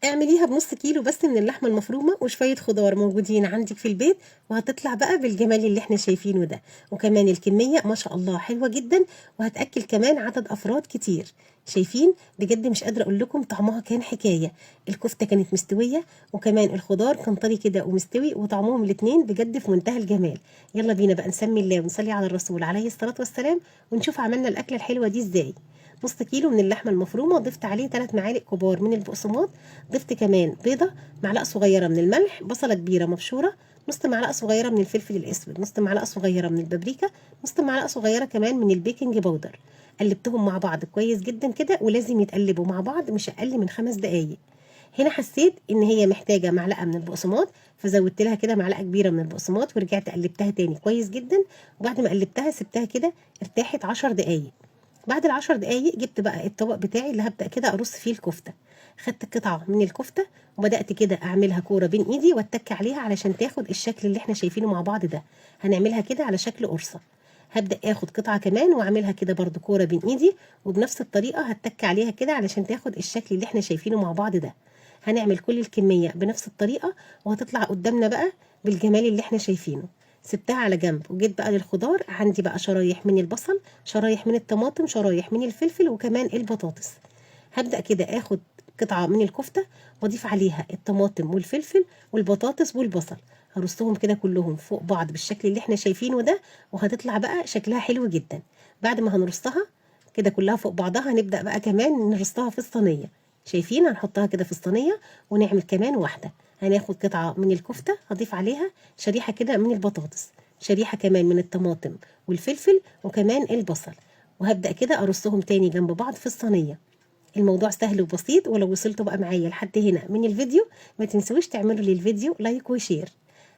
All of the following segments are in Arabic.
اعمليها بنص كيلو بس من اللحمه المفرومه وشويه خضار موجودين عندك في البيت، وهتطلع بقى بالجمال اللي احنا شايفينه ده. وكمان الكميه ما شاء الله حلوه جدا، وهتاكل كمان عدد افراد كتير. شايفين؟ بجد مش قادره اقول لكم طعمها كان حكايه. الكفته كانت مستويه، وكمان الخضار كان طري كده ومستوي، وطعمهم الاتنين بجد في منتهى الجمال. يلا بينا بقى نسمي الله ونصلي على الرسول عليه الصلاه والسلام، ونشوف عملنا الاكله الحلوه دي ازاي. نص كيلو من اللحمه المفرومه، ضفت عليه 3 معالق كبار من البقسماط، ضفت كمان بيضه، معلقه صغيره من الملح، بصله كبيره مبشوره، نص معلقه صغيره من الفلفل الاسود، نص معلقه صغيره من البابريكا، نص معلقه صغيره كمان من البيكنج باودر. قلبتهم مع بعض كويس جدا كده، ولازم يتقلبوا مع بعض مش اقل من 5 دقايق. هنا حسيت ان هي محتاجه معلقه من البقسماط، فزودت لها كده معلقه كبيره من البقسماط، ورجعت قلبتها تاني كويس جدا. وبعد ما قلبتها سبتها كده ارتاحت 10 دقايق. بعد ال10 دقايق جبت بقى الطبق بتاعي اللي هبدأ كده أرص فيه الكفتة. خدت قطعة من الكفتة وبدأت كده أعملها كورة بين إيدي وأتك عليها علشان تاخد الشكل اللي احنا شايفينه مع بعض ده. هنعملها كده على شكل قرصة. هبدأ اخد قطعة كمان واعملها كده برضو كورة بين ايدي، وبنفس الطريقة هتك عليها كده علشان تاخد الشكل اللي احنا شايفينه مع بعض ده. هنعمل كل الكمية بنفس الطريقة، وهتطلع قدامنا بقى بالجمال اللي احنا شايفينه. سبتها على جنب وجيت بقى للخضار. عندي بقى شرايح من البصل، شرايح من الطماطم، شرايح من الفلفل، وكمان البطاطس. هبدأ كده اخد قطعة من الكفتة واضيف عليها الطماطم والفلفل والبطاطس والبصل. هرصهم كده كلهم فوق بعض بالشكل اللي احنا شايفينه ده، وهتطلع بقى شكلها حلو جدا. بعد ما هنرصها كده كلها فوق بعضها، هنبدأ بقى كمان نرصها في الصينية. شايفين؟ هنحطها كده في الصينية ونعمل كمان واحدة. هناخد قطعة من الكفتة هضيف عليها شريحة كده من البطاطس، شريحة كمان من الطماطم والفلفل، وكمان البصل. وهبدأ كده أرصهم تاني جنب بعض في الصينية. الموضوع سهل وبسيط، ولو وصلتوا بقى معايا لحد هنا من الفيديو ما تنسوش تعملوا للفيديو لايك وشير.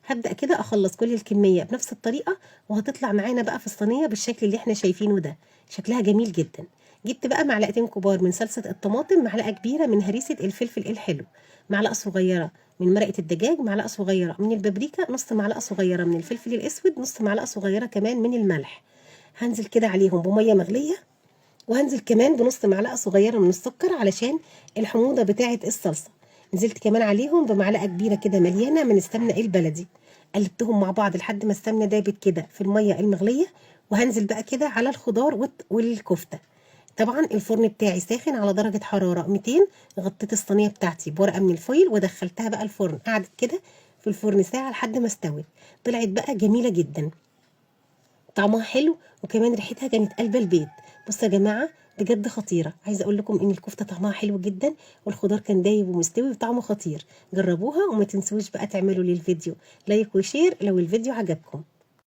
هبدأ كده أخلص كل الكمية بنفس الطريقة، وهتطلع معانا بقى في الصينية بالشكل اللي احنا شايفينه ده. شكلها جميل جدا. جبت بقى معلقتين كبار من صلصة الطماطم، معلقة كبيرة من هريسة الفلفل الحلو، معلقة صغيرة من مرقة الدجاج، معلقة صغيرة من البابريكا، نص معلقة صغيرة من الفلفل الأسود، نص معلقة صغيرة كمان من الملح. هنزل كده عليهم بمية مغلية، وهنزل كمان بنص معلقه صغيره من السكر علشان الحموضه بتاعه الصلصه. نزلت كمان عليهم بمعلقه كبيره كده مليانه من السمنه البلدي. قلبتهم مع بعض لحد ما السمنه دابت كده في الميه المغليه. وهنزل بقى كده على الخضار والكفته. طبعا الفرن بتاعي ساخن على درجه حراره 200. غطيت الصينيه بتاعتي بورقه من الفويل ودخلتها بقى الفرن، قعدت كده في الفرن ساعه لحد ما استوت. طلعت بقى جميله جدا، طعمها حلو، وكمان ريحتها كانت قلب البيت. بصوا يا جماعه بجد خطيره. عايزه اقول لكم ان الكفته طعمها حلو جدا، والخضار كان دايب ومستوي وطعمه خطير. جربوها، وما تنسوش بقى تعملوا لي الفيديو لايك وشير لو الفيديو عجبكم.